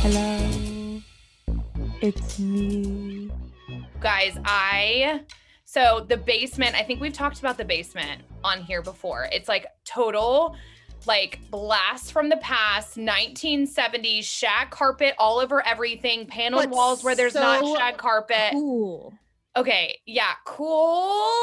Hello, it's me. Guys, so the basement, I think we've talked about the basement on here before. It's like total like blast from the past, 1970s shag carpet all over everything, paneled But walls where there's not so shag carpet. Cool. Okay, yeah, cool.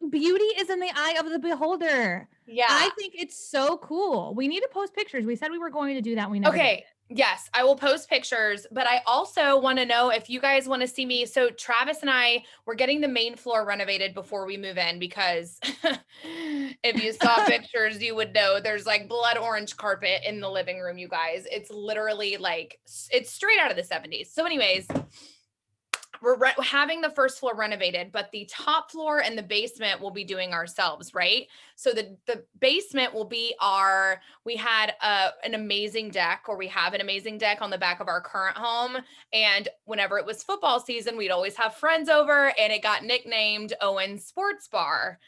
Beauty is in the eye of the beholder. Yeah. I think it's so cool. We need to post pictures. We said we were going to do that. We never did. Yes, I will post pictures, but I also want to know if you guys want to see me. So Travis and I, we're getting the main floor renovated before we move in because if you saw pictures, you would know there's like blood orange carpet in the living room, you guys. It's literally like, it's straight out of the 70s. So anyways, we're having the first floor renovated, but the top floor and the basement will be doing ourselves, right? So the basement will be we had an amazing deck, or we have an amazing deck on the back of our current home. And whenever it was football season, we'd always have friends over, and it got nicknamed Owen's Sports Bar.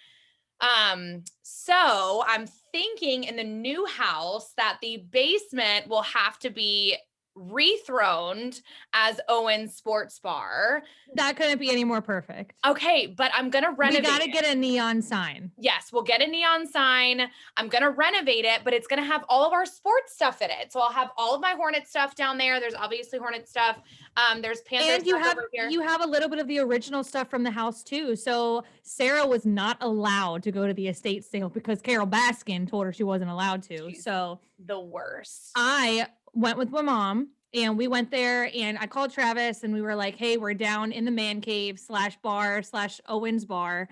So I'm thinking in the new house that the basement will have to be rethroned as Owen's Sports Bar. That couldn't be any more perfect. Okay, but I'm gonna renovate. We gotta get a neon sign. Yes, we'll get a neon sign. I'm gonna renovate it, but it's gonna have all of our sports stuff in it. So I'll have all of my Hornet stuff down there. There's obviously Hornet stuff. There's Panther and stuff over here. You have a little bit of the original stuff from the house too. So Sarah was not allowed to go to the estate sale because Carol Baskin told her she wasn't allowed to. She's so the worst. I went with my mom, and we went there, and I called Travis, and we were like, hey, we're down in the man cave / bar / Owen's bar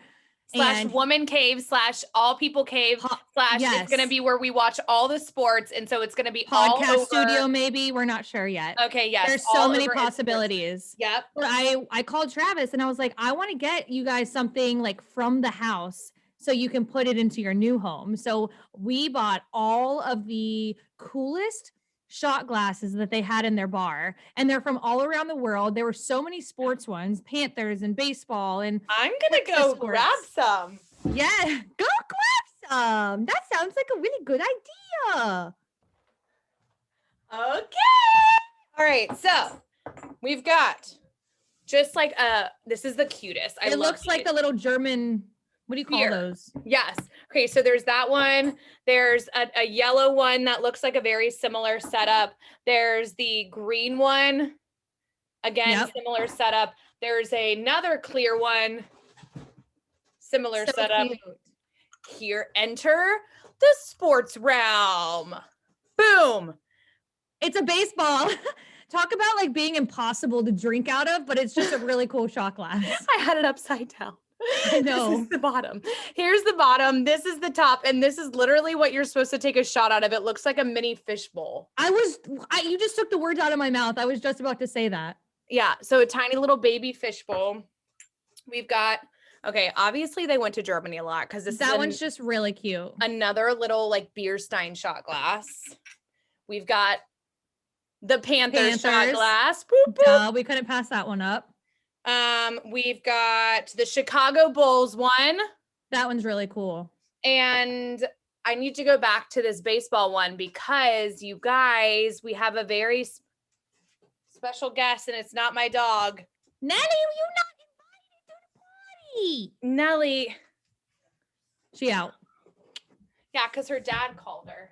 / woman cave / all people cave / yes. It's going to be where we watch all the sports. And so it's going to be podcast studio, maybe. We're not sure yet. Okay. Yes. There's so many possibilities. Yep. But I called Travis, and I was like, I want to get you guys something like from the house so you can put it into your new home. So we bought all of the coolest shot glasses that they had in their bar, and they're from all around the world. There were so many sports ones, Panthers and baseball, and I'm gonna go grab some. Yeah, go grab some. That sounds like a really good idea. Okay. All right, so we've got just like this is the cutest. It looks like the little German, what do you call those? Yes. Okay, so there's that one. There's a yellow one that looks like a very similar setup. There's the green one. Again, similar setup. There's another clear one. Similar setup. Cute. Here, enter the sports realm. Boom. It's a baseball. Talk about like being impossible to drink out of, but it's just a really cool shot glass. I had it upside down. I know. This is the bottom. Here's the bottom. This is the top. And this is literally what you're supposed to take a shot out of. It looks like a mini fishbowl. You just took the words out of my mouth. I was just about to say that. Yeah. So a tiny little baby fishbowl. We've got, okay, obviously they went to Germany a lot because that one's just really cute. Another little like beer stein shot glass. We've got the Panthers shot glass. Boop, boop. Duh, we couldn't pass that one up. We've got the Chicago Bulls one. That one's really cool. And I need to go back to this baseball one because you guys, we have a very special guest, and it's not my dog. Nelly, you're not invited to the party. Nelly. She out. Yeah, because her dad called her.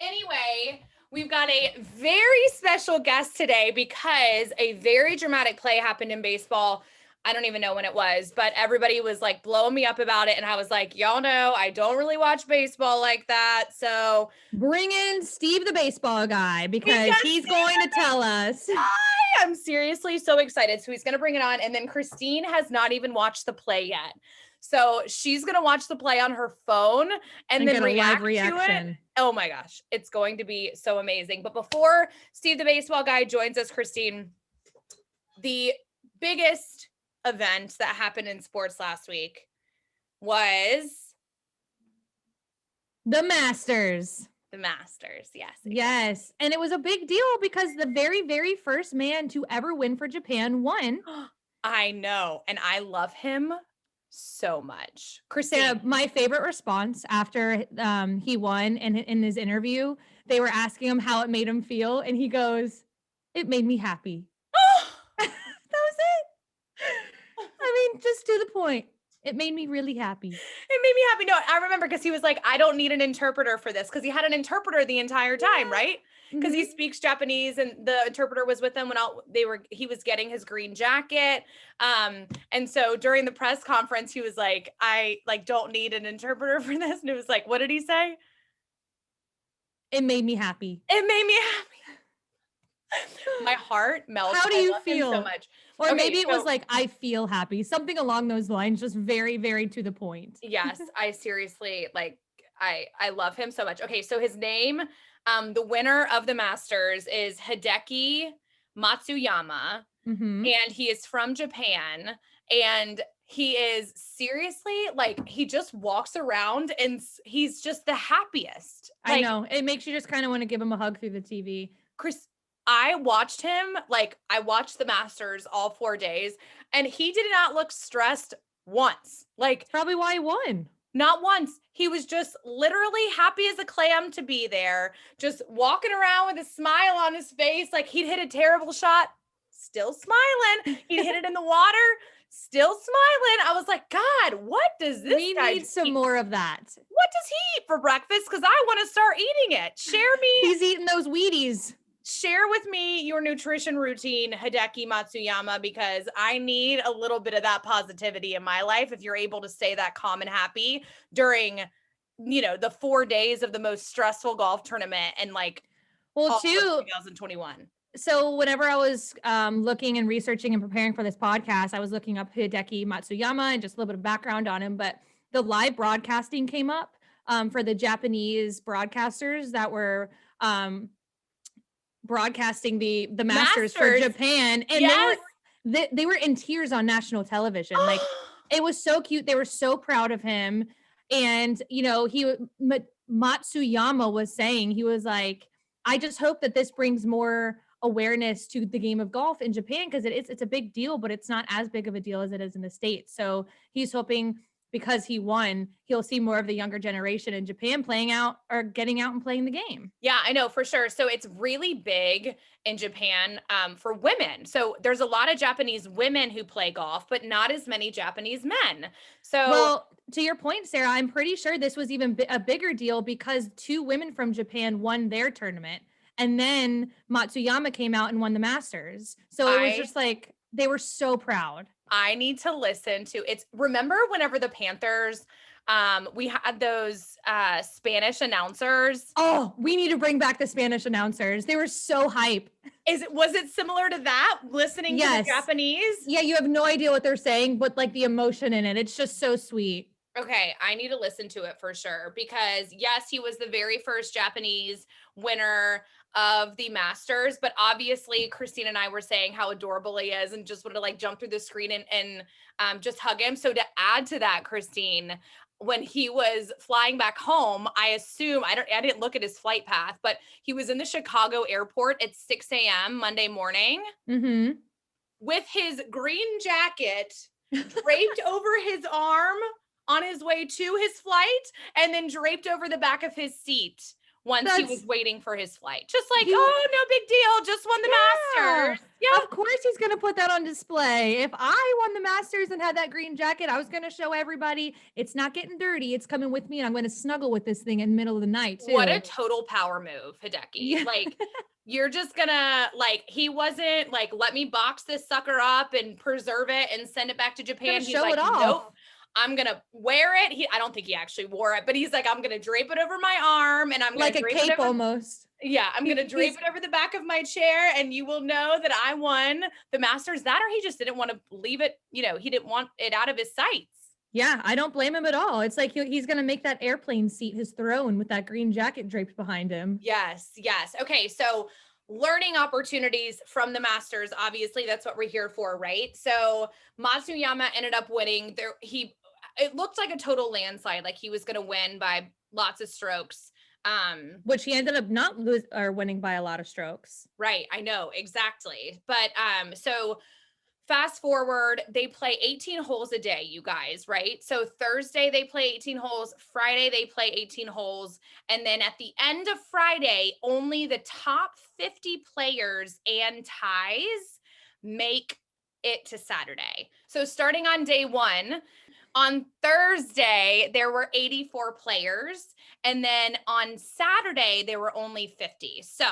Anyway, we've got a very special guest today because a very dramatic play happened in baseball. I don't even know when it was, but everybody was like blowing me up about it. And I was like, y'all know, I don't really watch baseball like that. So bring in Steve, the baseball guy, because he's going to tell us. I am seriously so excited. So he's going to bring it on. And then Christine has not even watched the play yet. So she's going to watch the play on her phone and then react to it. Oh my gosh, it's going to be so amazing. But before Steve, the baseball guy, joins us, Christine, the biggest event that happened in sports last week was the Masters. The Masters, yes. Exactly. Yes. And it was a big deal because the very, very first man to ever win for Japan won. I know. And I love him so much. Sarah, Christine. my favorite response after he won and in his interview, they were asking him how it made him feel, and he goes, "It made me happy." That was it. I mean, just to the point. It made me really happy. It made me happy. No, I remember because he was like, I don't need an interpreter for this, because he had an interpreter the entire time, Yeah. right? Because he Mhm. speaks Japanese, and the interpreter was with him when he was getting his green jacket. And so during the press conference, he was like, I like don't need an interpreter for this. And it was like, what did he say? It made me happy. It made me happy. My heart melts. How do I you love him so feel? much. Or Okay, maybe it was so like, I feel happy. Something along those lines, just very, very to the point. yes, I seriously like I love him so much. Okay, so his name, the winner of the Masters is Hideki Matsuyama, Mhm. and he is from Japan, and he is seriously like he just walks around and he's just the happiest. I Like know. It makes you just kind of want to give him a hug through the TV. Chris, I watched him, like I watched the Masters all 4 days, and he did not look stressed once. Like It's probably why he won. not once. He was just literally happy as a clam to be there, just walking around with a smile on his face. Like he'd hit a terrible shot, still smiling. He'd hit it in the water, still smiling. I was like, God, what does this We guy need some eat? more of that. What does he eat for breakfast? Because I want to start eating it. He's eating those Wheaties. Share with me your nutrition routine, Hideki Matsuyama, because I need a little bit of that positivity in my life. If you're able to stay that calm and happy during, the 4 days of the most stressful golf tournament and like Well, all of too, 2021. so whenever I was looking and researching and preparing for this podcast, I was looking up Hideki Matsuyama and just a little bit of background on him. But the live broadcasting came up for the Japanese broadcasters that were broadcasting the Masters for Masters. Japan, and Yes. they were in tears on national television. Like it was so cute. They were so proud of him, and Matsuyama was saying, he was like, I just hope that this brings more awareness to the game of golf in Japan, because it's a big deal, but it's not as big of a deal as it is in the States. So he's hoping, because he won, he'll see more of the younger generation in Japan playing out or getting out and playing the game. Yeah, I know for sure. So it's really big in Japan for women. So there's a lot of Japanese women who play golf, but not as many Japanese men. So Well, to your point, Sarah, I'm pretty sure this was even a bigger deal because 2 women from Japan won their tournament, and then Matsuyama came out and won the Masters. So it was I just like they were so proud. I need to listen to it's remember whenever the Panthers we had those Spanish announcers. Oh, we need to bring back the Spanish announcers. They were so hype. Was it similar to that listening to the Yes. Japanese? Yeah, you have no idea what they're saying, but like the emotion in it, it's just so sweet. Okay, I need to listen to it for sure because yes, he was the very first Japanese winner of the Masters, but obviously Christine and I were saying how adorable he is and just want to like jump through the screen and just hug him. So to add to that, Christine, when he was flying back home, I assume I didn't look at his flight path, but he was in the Chicago airport at 6 a.m. Monday morning Mm-hmm. with his green jacket draped over his arm on his way to his flight and then draped over the back of his seat once he was waiting for his flight. Just like, oh, no big deal. Just won the Masters. Yeah. Of course he's going to put that on display. If I won the Masters and had that green jacket, I was going to show everybody it's not getting dirty. It's coming with me, and I'm going to snuggle with this thing in the middle of the night too. What a total power move, Hideki. Yeah. Like, you're just gonna like, he wasn't like, let me box this sucker up and preserve it and send it back to Japan. He's show like, it off. nope. I'm gonna wear it. I don't think he actually wore it, but he's like, I'm gonna drape it over my arm and I'm gonna like a drape cape it over, almost. yeah, I'm gonna drape it over the back of my chair, and you will know that I won the Masters. That, or he just didn't want to leave it. He didn't want it out of his sights. Yeah, I don't blame him at all. It's like he's going to make that airplane seat his throne with that green jacket draped behind him. Yes, yes. Okay, so learning opportunities from the Masters, obviously that's what we're here for, right? So Matsuyama ended up winning. It looked like a total landslide, like he was going to win by lots of strokes. Which he ended up not winning by a lot of strokes. Right, I know, exactly. But so fast forward, they play 18 holes a day, you guys, right? So Thursday they play 18 holes, Friday they play 18 holes, and then at the end of Friday, only the top 50 players and ties make it to Saturday. So starting on day 1, on Thursday, there were 84 players. And then on Saturday, there were only 50. So,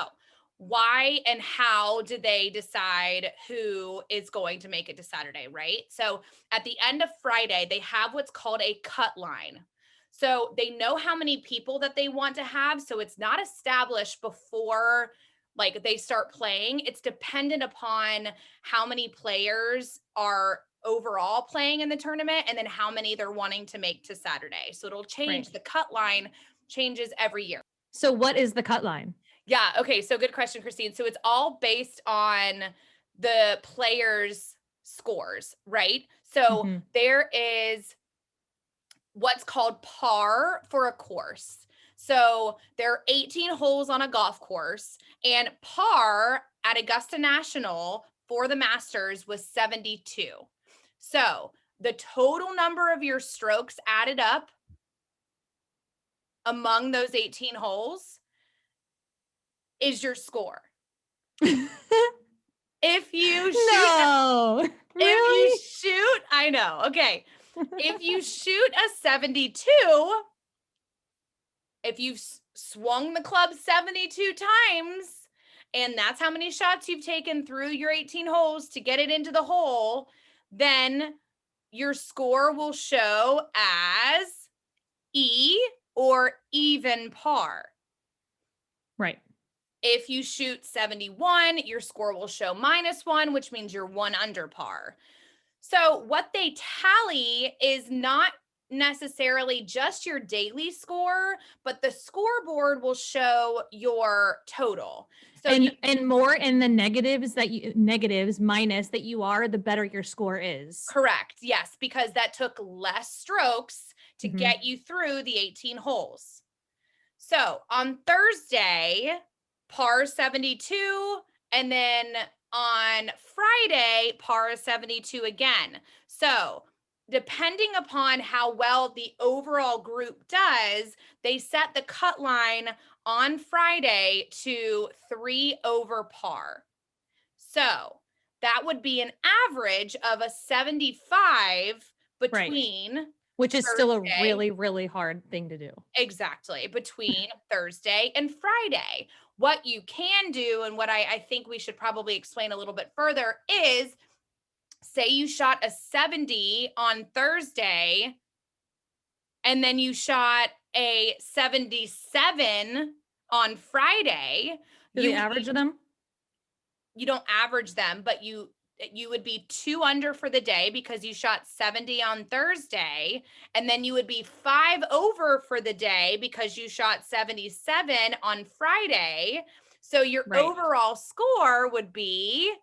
why and how did they decide who is going to make it to Saturday, right? So, at the end of Friday, they have what's called a cut line. So, they know how many people that they want to have. So, it's not established before like they start playing. It's dependent upon how many players are overall playing in the tournament and then how many they're wanting to make to Saturday. So it'll change. Right. The cut line changes every year. So what is the cut line? Yeah. Okay. So good question, Christine. So it's all based on the players' scores, right? So Mhm. there is what's called par for a course. So there are 18 holes on a golf course, and par at Augusta National for the Masters was 72. So the total number of your strokes added up among those 18 holes is your score. If you shoot, No, if you really? shoot, I know. Okay. If you shoot a 72, if you've swung the club 72 times, and that's how many shots you've taken through your 18 holes to get it into the hole, then your score will show as E or even par. Right. If you shoot 71, your score will show -1, which means you're 1 under par. So what they tally is not necessarily just your daily score, but the scoreboard will show your total. So And more in the negatives minus that you are, the better your score is. correct. Yes, because that took less strokes to Mhm. get you through the 18 holes. So on Thursday, par 72, and then on Friday, par 72 again. So depending upon how well the overall group does, they set the cut line on Friday to 3 over par. So that would be an average of a 75 Right. between Which is still a Thursday. really, really hard thing to do. Exactly, between Thursday and Friday. What you can do, and what I think we should probably explain a little bit further, is say you shot a 70 on Thursday, and then you shot a 77 on Friday. Do they average them? You don't average them, but you would be 2 under for the day because you shot 70 on Thursday, and then you would be 5 over for the day because you shot 77 on Friday. So your Right. overall score would be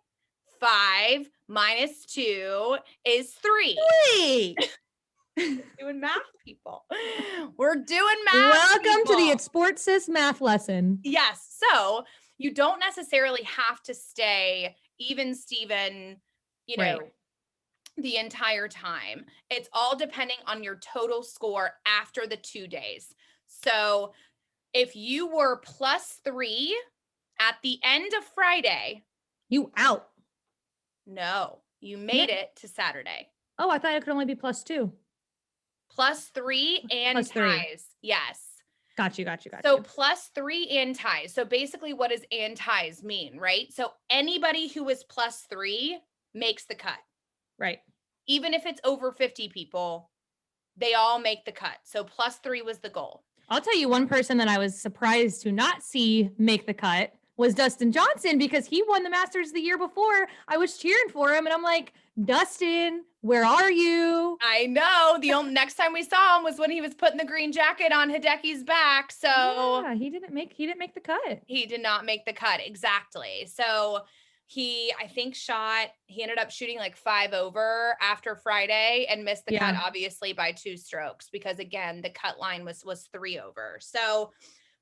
5 minus 2 is 3. Wait. Doing math, people. We're doing math. Welcome to the people. It's Sports Sis math lesson. Yes. So you don't necessarily have to stay even Steven, Right. the entire time. It's all depending on your total score after the 2 days. So if you were +3 at the end of Friday, You out. no, you made it to Saturday. Oh, I thought it could only be +2. +3 and +3. ties. Yes. Got you. So +3 and ties. So basically, what does and ties mean, right? So anybody who is +3 makes the cut. Right. Even if it's over 50 people, they all make the cut. So +3 was the goal. I'll tell you one person that I was surprised to not see make the cut was Dustin Johnson because he won the Masters the year before. I was cheering for him and I'm like, Dustin, where are you? I know. The only next time we saw him was when he was putting the green jacket on Hideki's back. So yeah, he didn't make the cut. he did not make the cut. Exactly. So he ended up shooting like 5 over after Friday and missed the cut, obviously, by 2 strokes because again, the cut line was 3 over. So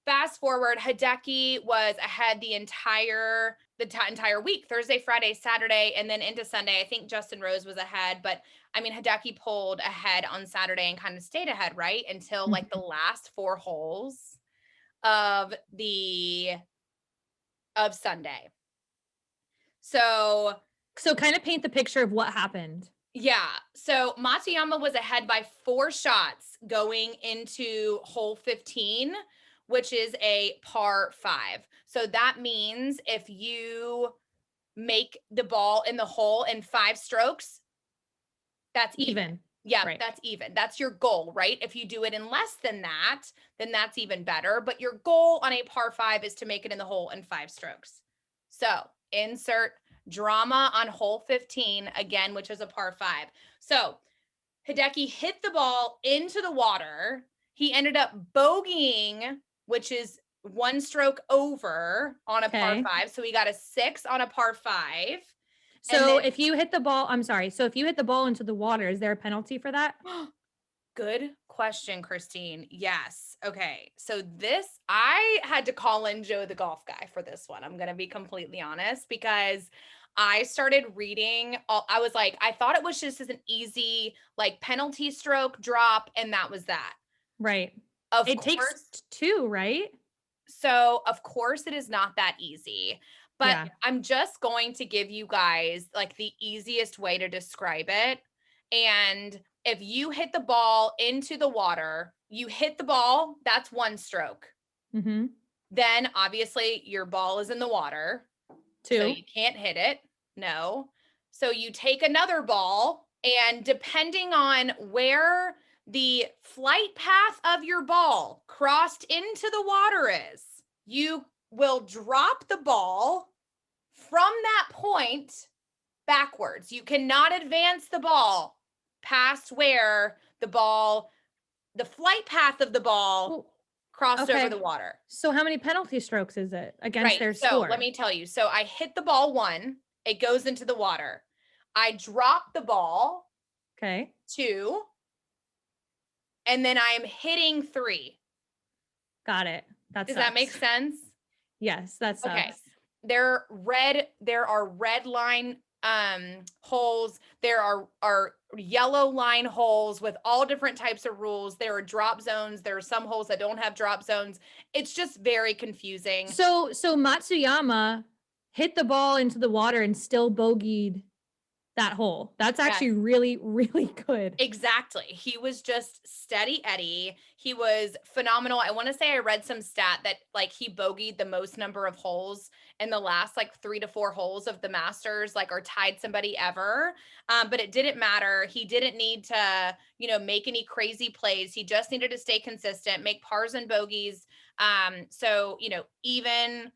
fast forward, Hideki was ahead the entire the entire week, Thursday, Friday, Saturday, and then into Sunday. I think Justin Rose was ahead, but I mean, Hideki pulled ahead on Saturday and kind of stayed ahead, right? Until like the last 4 holes of Sunday. So kind of paint the picture of what happened. yeah. So Matsuyama was ahead by 4 shots going into hole 15, which is a par 5. So that means if you make the ball in the hole in 5 strokes, that's even. Yeah, right. That's even. That's your goal, right? If you do it in less than that, then that's even better. But your goal on a par 5 is to make it in the hole in 5 strokes. So insert drama on hole 15 again, which is a par 5. So Hideki hit the ball into the water. He ended up bogeying, which is 1 stroke over on a par 5. So he got a 6 on a par 5. So if you hit the ball, I'm sorry. So if you hit the ball into the water, is there a penalty for that? Good question, Christine. Yes. Okay. So I had to call in Joe the golf guy for this one. I'm going to be completely honest because I started reading. I was like, I thought it was just as an easy like penalty stroke drop, and that was that. Right. It takes 2, right? So of course it is not that easy. But I'm just going to give you guys like the easiest way to describe it. And if you hit the ball into the water, you hit the ball, that's 1 stroke. Mm-hmm. Then obviously your ball is in the water. 2. So you can't hit it. No. So you take another ball, and depending on where the flight path of your ball crossed into the water is, you will drop the ball from that point backwards. You cannot advance the ball past where the flight path of the ball crossed over the water. So how many penalty strokes is it against their score? So let me tell you. So I hit the ball 1, it goes into the water. I drop the ball 2, and then I'm hitting 3. Got it. Does that make sense? Yes, that sucks. Okay. There are red line holes. There are yellow line holes with all different types of rules. There are drop zones. There are some holes that don't have drop zones. It's just very confusing. So Matsuyama hit the ball into the water and still bogeyed that hole. That's actually really, really good. Exactly. He was just steady Eddie. He was phenomenal. I want to say I read some stat that like he bogeyed the most number of holes in the last like 3 to 4 holes of the Masters, like or tied somebody ever. But it didn't matter. He didn't need to, make any crazy plays. He just needed to stay consistent, make pars and bogeys. So, even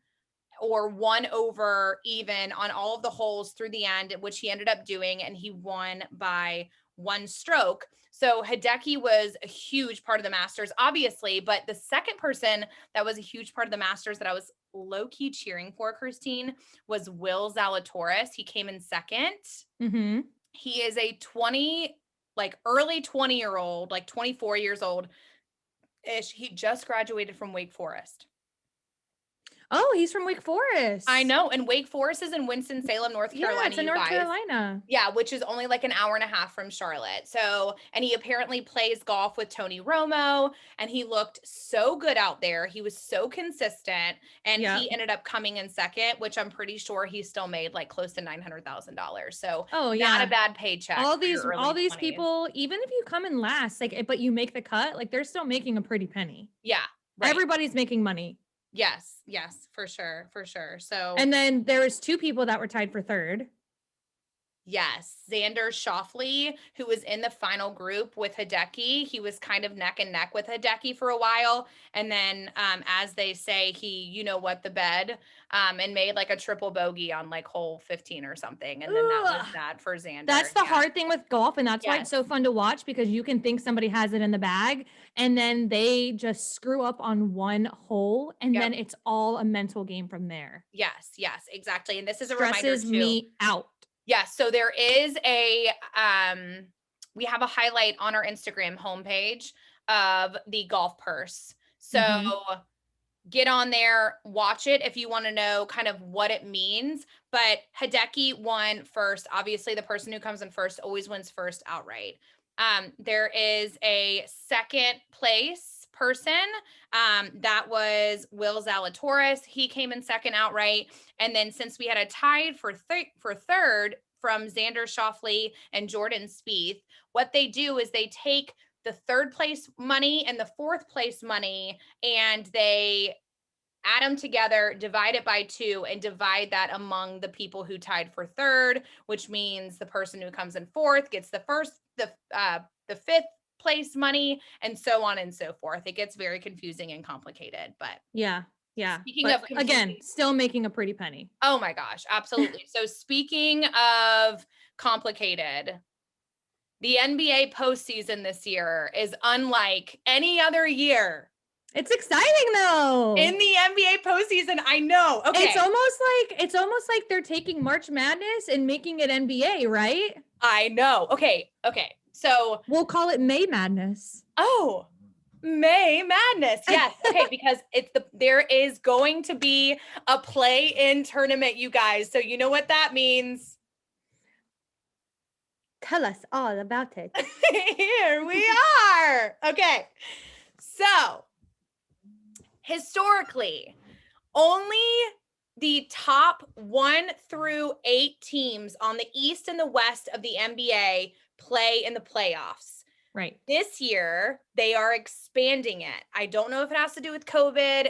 or 1 over even on all of the holes through the end, which he ended up doing, and he won by 1 stroke. So Hideki was a huge part of the Masters, obviously, but the second person that was a huge part of the Masters that I was low-key cheering for, Christine, was Will Zalatoris. He came in second. Mm-hmm. He is a early 20-year-old, like 24 years old-ish. He just graduated from Wake Forest. Oh, he's from Wake Forest. I know. And Wake Forest is in Winston-Salem, North Carolina. Yeah, it's in North Carolina. Yeah, which is only like an hour and a half from Charlotte. So, and he apparently plays golf with Tony Romo, and he looked so good out there. He was so consistent, and he ended up coming in second, which I'm pretty sure he still made like close to $900,000. So, not a bad paycheck. All these people, even if you come in last, but you make the cut, like they're still making a pretty penny. Yeah. Right. Everybody's making money. Yes, for sure. So, and then there was 2 people that were tied for third. Yes, Xander Schauffele, who was in the final group with Hideki. He was kind of neck and neck with Hideki for a while. And then, as they say, he, the bed, and made like a triple bogey on like hole 15 or something. And then that was that for Xander. That's the hard thing with golf. And that's why it's so fun to watch, because you can think somebody has it in the bag and then they just screw up on 1 hole. And then it's all a mental game from there. Yes, exactly. And this is a reminder too. Me out. Yes. So there is we have a highlight on our Instagram homepage of the golf purse. So get on there, watch it if you want to know kind of what it means. But Hideki won first. Obviously, the person who comes in first always wins first outright. There is a second place person. That was Will Zalatoris. He came in second outright. And then since we had a tied for third from Xander Schauffele and Jordan Spieth, what they do is they take the third place money and the fourth place money, and they add them together, divide it by 2, and divide that among the people who tied for third, which means the person who comes in fourth gets the fifth place money, and so on and so forth. It gets very confusing and complicated, but yeah. Speaking of again, still making a pretty penny. Oh my gosh, absolutely. So speaking of complicated, the NBA postseason this year is unlike any other year. It's exciting though. In the NBA postseason, I know. Okay. It's almost like they're taking March Madness and making it NBA, right? I know. Okay. So we'll call it May Madness. Oh, May Madness. Yes. Okay, because there is going to be a play-in tournament, you guys. So you know what that means? Tell us all about it. Here we are. Okay. So historically, only the top 1 through 8 teams on the East and the West of the NBA play in the playoffs. Right. This year, they are expanding it. I don't know if it has to do with COVID.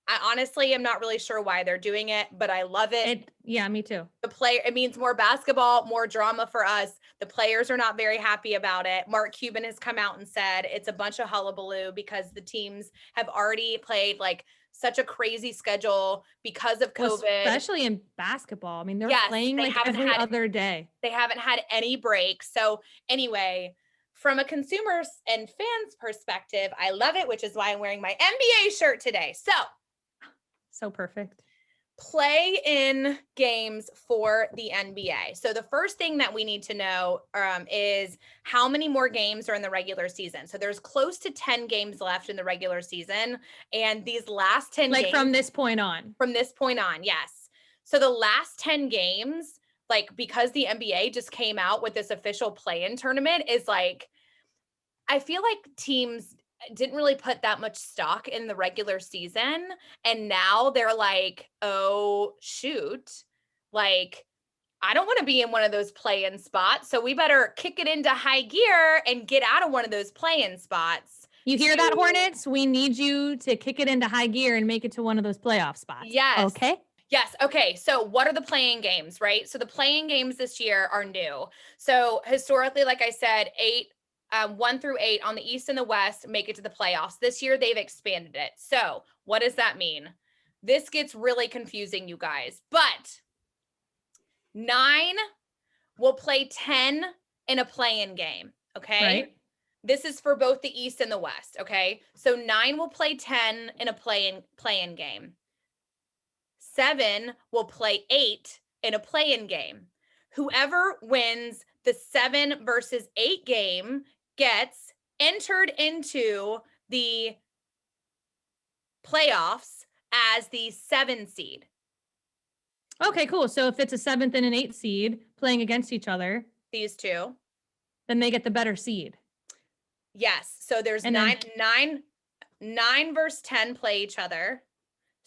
I honestly am not really sure why they're doing it, but I love it. Yeah, me too. It means more basketball, more drama for us. The players are not very happy about it. Mark Cuban has come out and said it's a bunch of hullabaloo because the teams have already played like such a crazy schedule because of COVID. Well, especially in basketball. I mean, they're playing like every other day. They haven't had any breaks. So anyway, from a consumer's and fans perspective, I love it, which is why I'm wearing my NBA shirt today. So perfect. Play in games for the NBA. So the first thing that we need to know is how many more games are in the regular season. So there's close to 10 games left in the regular season. And these last 10 games. From this point on. From this point on, yes. So the last 10 games, like because the NBA just came out with this official play-in tournament, is like, I feel like teams didn't really put that much stock in the regular season. And now they're like, oh, shoot. Like, I don't want to be in one of those play-in spots. So we better kick it into high gear and get out of one of those play-in spots. You hear that, Hornets? We need you to kick it into high gear and make it to one of those playoff spots. Yes. Okay. Yes. Okay. So what are the play-in games, right? So the play-in games this year are new. So historically, like I said, 1 through 8 on the East and the West make it to the playoffs. This year, they've expanded it. So what does that mean? This gets really confusing, you guys. But 9 will play 10 in a play-in game, okay? Right. This is for both the East and the West, okay? So 9 will play 10 in a play-in game. 7 will play 8 in a play-in game. Whoever wins the 7 versus 8 game gets entered into the playoffs as the 7 seed. Okay, cool. So if it's a 7th and an 8th seed playing against each other, these two, then they get the better seed. Yes. So there's 9 versus 10 play each other.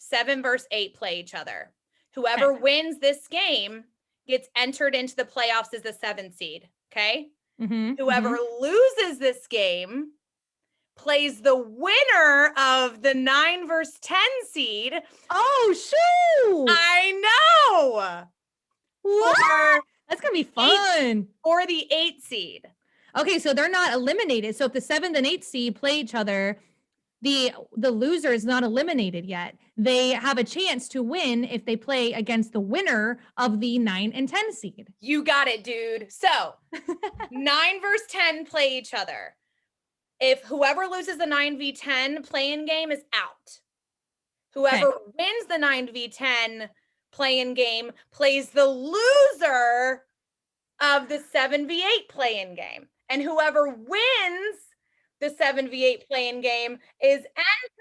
7 versus 8 play each other. Whoever wins this game gets entered into the playoffs as the 7 seed. Okay. Whoever loses this game plays the winner of the 9 versus 10 seed. Oh, shoot. I know. What? That's going to be fun. Or the 8 seed. Okay. So they're not eliminated. So if the 7th and 8th seed play each other, the loser is not eliminated yet. They have a chance to win if they play against the winner of the 9 and 10 seed. You got it, dude. So 9 versus 10 play each other. If whoever loses the 9v10 play-in game is out. Whoever wins the 9v10 play-in game plays the loser of the 7v8 play-in game. And whoever wins the 7v8 playing game, is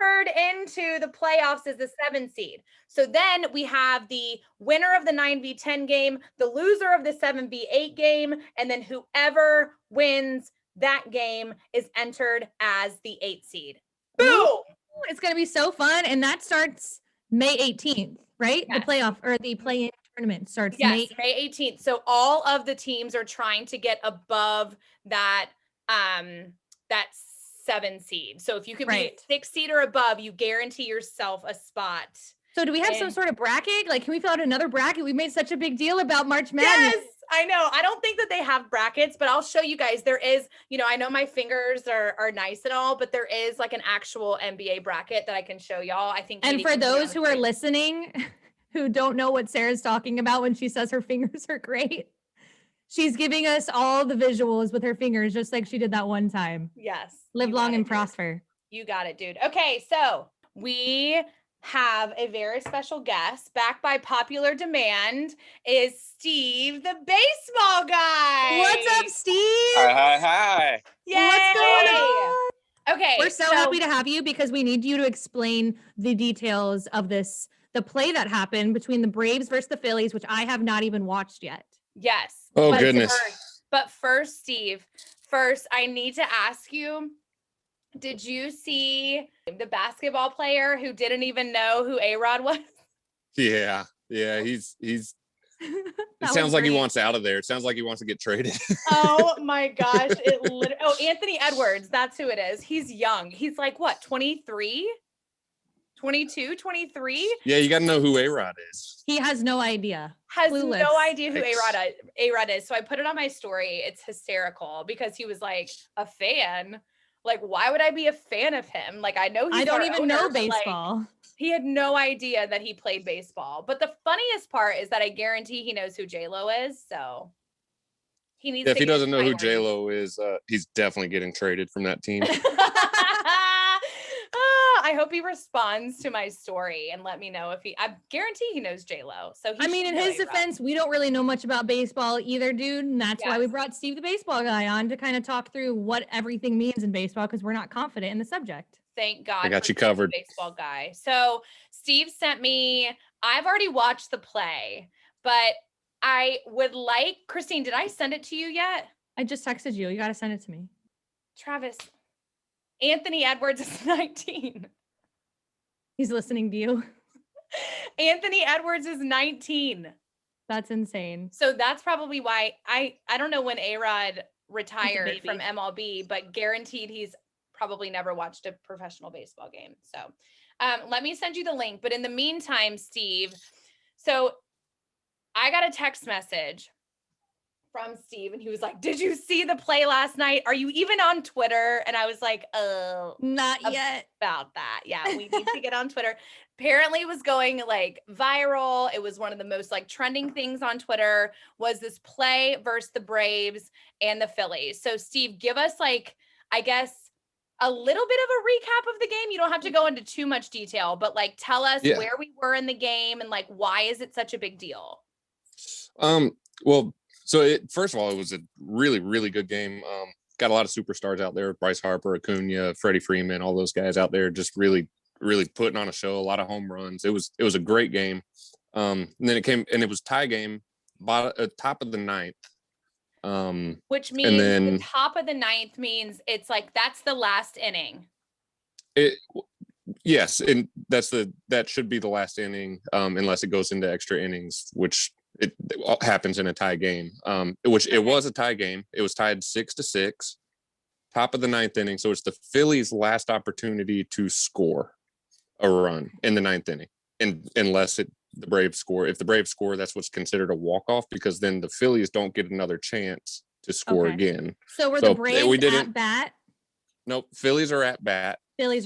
entered into the playoffs as the 7 seed. So then we have the winner of the 9v10 game, the loser of the 7v8 game, and then whoever wins that game is entered as the 8 seed. Boom! Ooh, it's going to be so fun. And that starts May 18th, right? Yes. The playoff or the play-in tournament starts May 18th. So all of the teams are trying to get above that that 7 seed. So if you can be a 6 seed or above, you guarantee yourself a spot. So do we have some sort of bracket? Like, can we fill out another bracket? We made such a big deal about March Madness. Yes, I know. I don't think that they have brackets, but I'll show you guys. There is, I know my fingers are nice and all, but there is like an actual NBA bracket that I can show y'all. I think. And for those who are listening, who don't know what Sarah's talking about when she says her fingers are great, she's giving us all the visuals with her fingers, just like she did that one time. Yes. Live long and prosper. You got it, dude. Okay, so we have a very special guest. Back by popular demand is Steve, the baseball guy. What's up, Steve? Hi. Yay! What's going on? Okay, we're so happy to have you because we need you to explain the details of this, the play that happened between the Braves versus the Phillies, which I have not even watched yet. Yes. Oh, goodness. But first, Steve, I need to ask you, did you see the basketball player who didn't even know who A-Rod was? Yeah. He's it sounds like he wants out of there. It sounds like he wants to get traded. Oh my gosh. Anthony Edwards. That's who it is. He's young. He's like, what, 23? 22, 23? Yeah, you got to know who A-Rod is. He has no idea. Clueless. No idea who A-Rod is. So I put it on my story. It's hysterical because he was like a fan. Like, why would I be a fan of him? Like, I know I don't even know baseball. Like, he had no idea that he played baseball. But the funniest part is that I guarantee he knows who J-Lo is. So he needs. If he doesn't know who J-Lo is, he's definitely getting traded from that team. I hope he responds to my story and let me know if I guarantee he knows J-Lo. So I mean, in his defense, we don't really know much about baseball either, dude. And that's why we brought Steve, the baseball guy, on to kind of talk through what everything means in baseball because we're not confident in the subject. Thank God. I got you covered. Baseball guy. So Steve sent me, I've already watched the play, but I would like, Christine, did I send it to you yet? I just texted you. You got to send it to me. Travis, Anthony Edwards is 19. He's listening to you. Anthony Edwards is 19. That's insane. So that's probably why I don't know when A-Rod retired from MLB, but guaranteed he's probably never watched a professional baseball game. So let me send you the link. But in the meantime, Steve, so I got a text message from Steve and he was like, did you see the play last night? Are you even on Twitter? And I was like, oh, not yet. About that. Yeah, we need to get on Twitter. Apparently it was going like viral. It was one of the most like trending things on Twitter was this play versus the Braves and the Phillies. So Steve, give us like, I guess, a little bit of a recap of the game. You don't have to go into too much detail, but like tell us where we were in the game and like why is it such a big deal? Well, so first of all, it was a really, really good game. Got a lot of superstars out there, Bryce Harper, Acuna, Freddie Freeman, all those guys out there just really, really putting on a show, a lot of home runs. It was a great game. And then it was tie game, top of the ninth. Which means the top of the ninth means it's like that's the last inning. Yes, and that should be the last inning, unless it goes into extra innings, which it happens in a tie game. It was a tie game. It was tied 6-6, top of the ninth inning. So it's the Phillies' last opportunity to score a run in the ninth inning, unless the Braves score. If the Braves score, that's what's considered a walk-off because then the Phillies don't get another chance to score again. So were the Braves at bat? Nope. Phillies are at bat. They're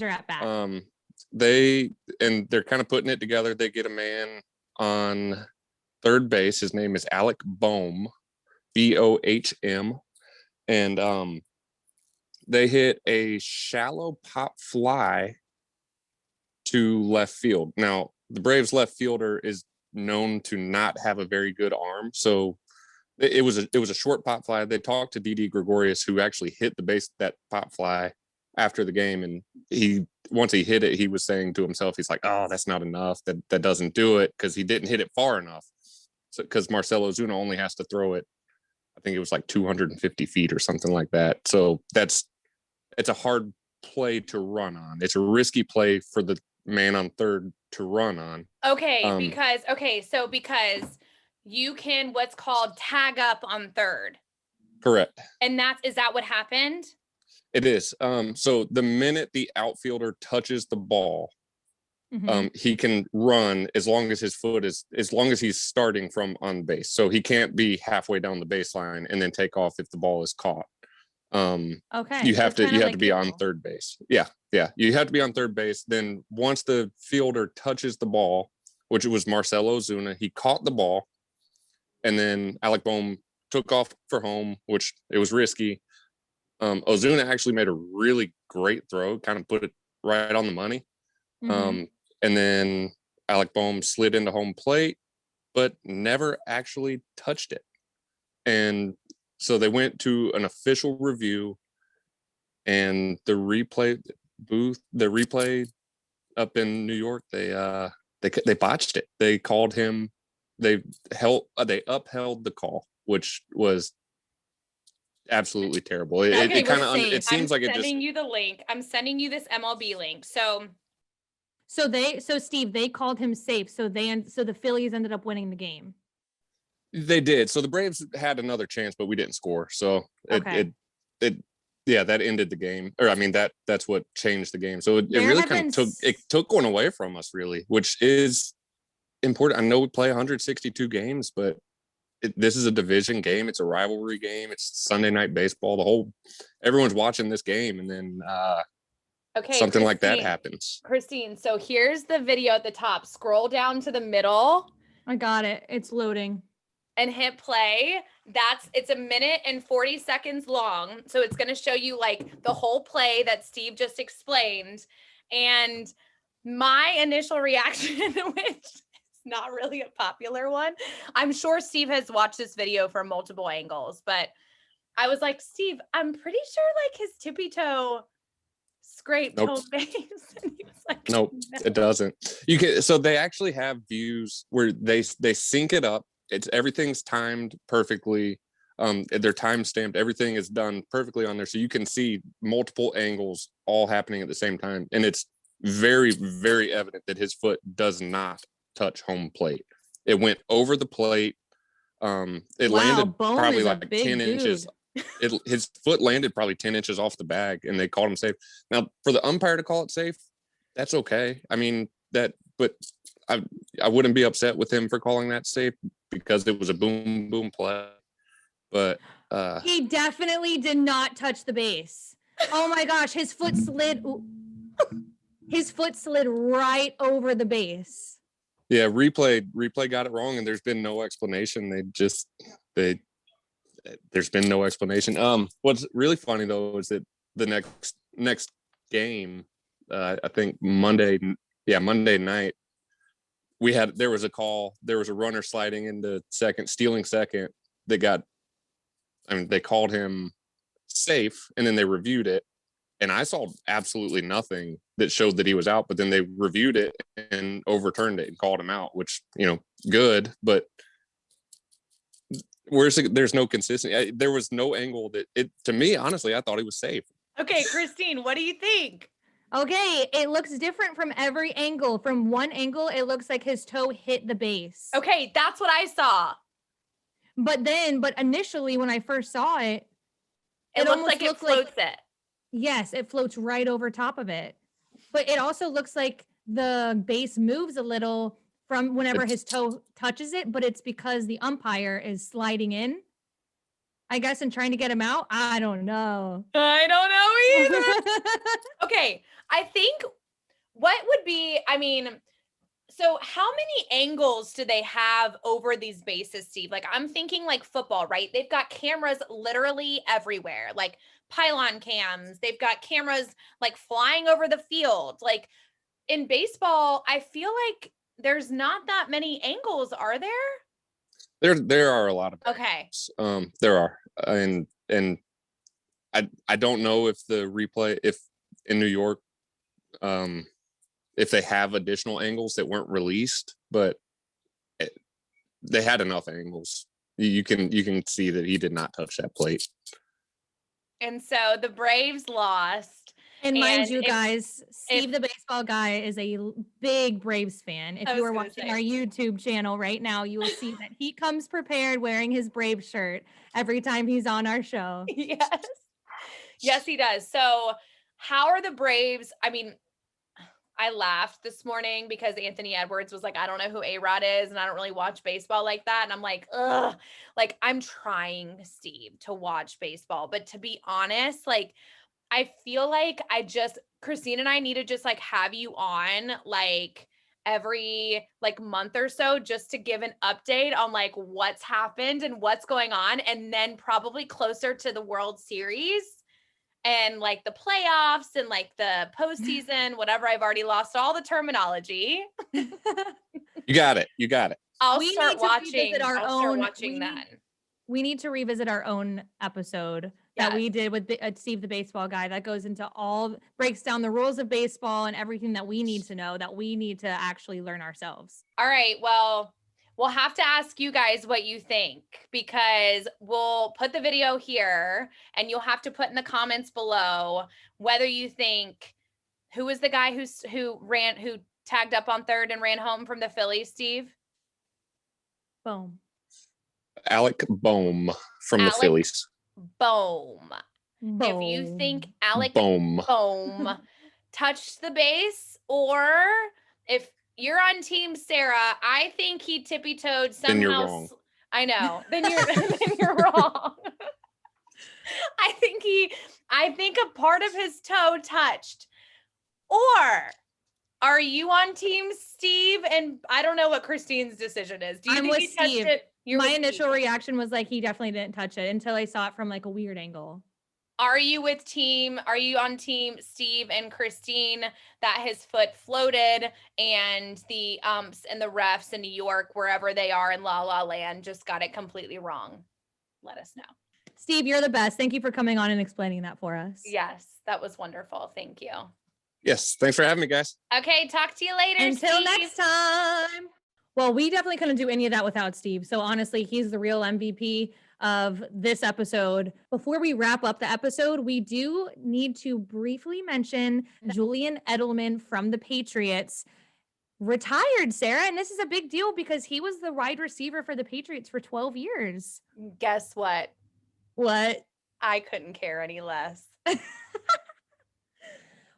kind of putting it together. They get a man on third base. His name is Alec Bohm, Bohm. And they hit a shallow pop fly to left field. Now, the Braves left fielder is known to not have a very good arm. So it was a short pop fly. They talked to Didi Gregorius, who actually hit the base that pop fly after the game, and once he hit it, he was saying to himself, he's like, "Oh, that's not enough. That doesn't do it," because he didn't hit it far enough. So because Marcell Ozuna only has to throw it, I think it was like 250 feet or something like that. So it's a hard play to run on. It's a risky play for the man on third to run on. Okay, because you can what's called tag up on third. Correct. And is that what happened? It is. So the minute the outfielder touches the ball, he can run as long as he's starting from on base. So he can't be halfway down the baseline and then take off if the ball is caught. Okay. You have to be on third base. Yeah. You have to be on third base. Then once the fielder touches the ball, which was Marcell Ozuna, he caught the ball, and then Alec Bohm took off for home, which it was risky. Ozuna actually made a really great throw, kind of put it right on the money. And then Alec Bohm slid into home plate, but never actually touched it. And so they went to an official review, and the replay up in New York, they botched it. They called him. They upheld the call, which was absolutely terrible. It seems like it just. I'm sending you the link. I'm sending you this MLB link. So Steve, they called him safe. So the Phillies ended up winning the game. They did. So the Braves had another chance, but we didn't score. So that ended the game. Or I mean, that's what changed the game. So it really kind of took one away from us, really, which is important. I know we play 162 games, but this is a division game. It's a rivalry game. It's Sunday night baseball. Everyone's watching this game, and then something like that happens. Christine, so here's the video at the top. Scroll down to the middle. I got it. It's loading. And hit play. It's 1 minute and 40 seconds long. So it's going to show you like the whole play that Steve just explained. And my initial reaction, which is not really a popular one. I'm sure Steve has watched this video from multiple angles, but I was like, Steve, I'm pretty sure like his tippy toe scraped home base. And he was like, nope, no. It doesn't. So they actually have views where they sync it up. Everything's timed perfectly. They're time stamped. Everything is done perfectly on there, so you can see multiple angles all happening at the same time. And it's very, very evident that his foot does not touch home plate. It went over the plate. It landed probably like 10 inches. His foot landed probably 10 inches off the bag, and they called him safe. Now, for the umpire to call it safe, that's okay. I mean, but I wouldn't be upset with him for calling that safe because it was a boom play. But he definitely did not touch the base. Oh my gosh, his foot slid right over the base. Yeah, replay got it wrong, and there's been no explanation. There's been no explanation. What's really funny though is that the next game, I think Monday night, there was a call. There was a runner sliding into second, stealing second. They called him safe, and then they reviewed it, and I saw absolutely nothing that showed that he was out. But then they reviewed it and overturned it and called him out, which good, but there's no consistency. There was no angle to me, honestly, I thought he was safe. Okay, Christine, what do you think? Okay, it looks different from every angle. From one angle, it looks like his toe hit the base. Okay, that's what I saw. But initially when I first saw it, it looks like it floats it. Yes, it floats right over top of it. But it also looks like the base moves a little from whenever his toe touches it, but it's because the umpire is sliding in, I guess, and trying to get him out. I don't know. I don't know either. Okay, I think so how many angles do they have over these bases, Steve? Like, I'm thinking like football, right? They've got cameras literally everywhere, like pylon cams. They've got cameras like flying over the field. Like in baseball, I feel like there's not that many angles, are there? There are a lot of angles. There are. And I don't know if the replay, if in New York, if they have additional angles that weren't released, but they had enough angles. You can see that he did not touch that plate. And so the Braves lost. And mind you guys, Steve the baseball guy is a big Braves fan. If you are watching our YouTube channel right now, you will see that he comes prepared wearing his Braves shirt every time he's on our show. Yes. Yes, he does. So how are the Braves? I mean, I laughed this morning because Anthony Edwards was like, I don't know who A-Rod is, and I don't really watch baseball like that. And I'm like, ugh, like I'm trying, Steve, to watch baseball. But to be honest, like, I feel like Christine and I need to just like have you on like every like month or so just to give an update on like what's happened and what's going on. And then probably closer to the World Series and like the playoffs and like the postseason, whatever. I've already lost all the terminology. You got it. I'll start watching that. We need to revisit our own episode that we did with Steve the baseball guy that goes into breaks down the rules of baseball and everything that we need to know, that we need to actually learn ourselves. All right. Well, we'll have to ask you guys what you think, because we'll put the video here and you'll have to put in the comments below whether you think who was the guy who tagged up on third and ran home from the Phillies, Steve? Boom. Alec Bohm from the Phillies. Bohm. If you think Alec Bohm touched the base, or if you're on Team Sarah, I think he tippy-toed somehow. Then you're wrong. I know. Then you're wrong. I think a part of his toe touched. Or are you on Team Steve? And I don't know what Christine's decision is. Do you think he touched it? My initial reaction was like, he definitely didn't touch it until I saw it from like a weird angle. Are you on Team Steve and Christine that his foot floated and the umps and the refs in New York, wherever they are in La La Land, just got it completely wrong? Let us know. Steve, you're the best. Thank you for coming on and explaining that for us. Yes, that was wonderful. Thank you. Yes, thanks for having me, guys. Okay, talk to you later, Until Steve. next time. Well, we definitely couldn't do any of that without Steve. So honestly, he's the real MVP of this episode. Before we wrap up the episode, we do need to briefly mention Julian Edelman from the Patriots retired, Sarah. And this is a big deal because he was the wide receiver for the Patriots for 12 years. Guess what? What? I couldn't care any less.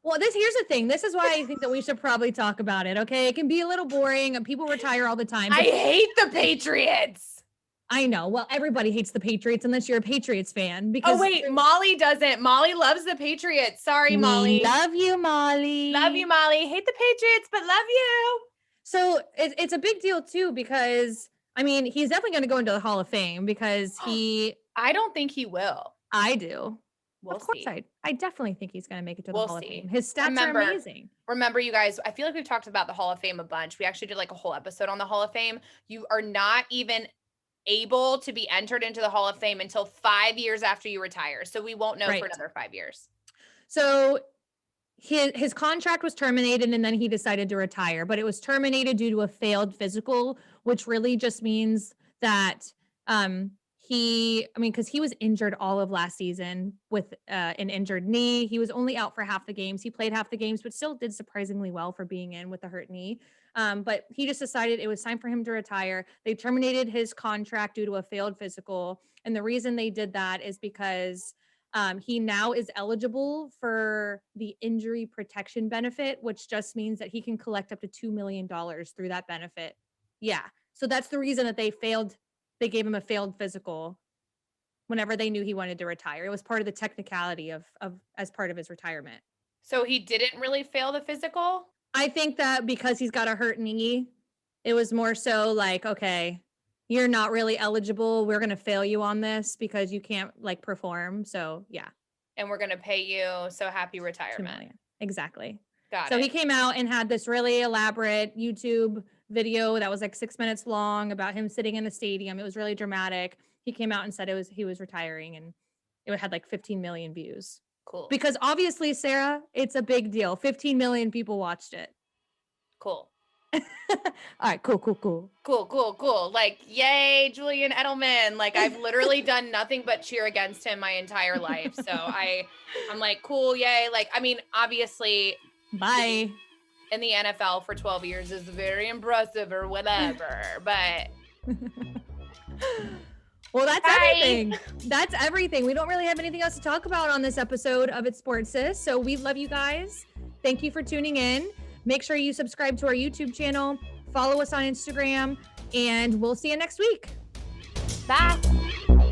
Well, here's the thing. This is why I think that we should probably talk about it, okay? It can be a little boring and people retire all the time. I hate the Patriots. I know. Well, everybody hates the Patriots unless you're a Patriots fan. Because Molly doesn't. Molly loves the Patriots. Sorry, Molly. Love you, Molly. Love you, Molly. Hate the Patriots, but love you. So it's a big deal too, because I mean, he's definitely going to go into the Hall of Fame because I don't think he will. I do. We'll of course, see. I definitely think he's going to make it to the Hall of Fame. His stats are amazing. Remember, you guys, I feel like we've talked about the Hall of Fame a bunch. We actually did like a whole episode on the Hall of Fame. You are not even able to be entered into the Hall of Fame until 5 years after you retire. So we won't know for another 5 years. So his contract was terminated and then he decided to retire, but it was terminated due to a failed physical, which really just means that because he was injured all of last season with an injured knee. He was only out for half the games. He played half the games, but still did surprisingly well for being in with a hurt knee. But he just decided it was time for him to retire. They terminated his contract due to a failed physical. And the reason they did that is because he now is eligible for the injury protection benefit, which just means that he can collect up to $2 million through that benefit. Yeah. So that's the reason that they gave him a failed physical whenever they knew he wanted to retire. It was part of the technicality of as part of his retirement. So he didn't really fail the physical? I think that because he's got a hurt knee, it was more so like, okay, you're not really eligible. We're going to fail you on this because you can't like perform. So yeah. And we're going to pay you. So happy retirement. Exactly. Got it. So he came out and had this really elaborate YouTube video that was like 6 minutes long about him sitting in the stadium. It was really dramatic. He came out and said he was retiring, and it had like 15 million views. Cool. Because obviously, Sarah, it's a big deal. 15 million people watched it. Cool. All right, cool. Cool. Like, yay, Julian Edelman. Like, I've literally done nothing but cheer against him my entire life. So I'm like, cool, yay. Like, I mean, obviously, Bye. in the NFL for 12 years is very impressive or whatever, but well, that's Bye. everything. That's everything. We don't really have anything else to talk about on this episode of It's Sports Sis. So we love you guys. Thank you for tuning in. Make sure you subscribe to our YouTube channel, follow us on Instagram, and we'll see you next week. Bye.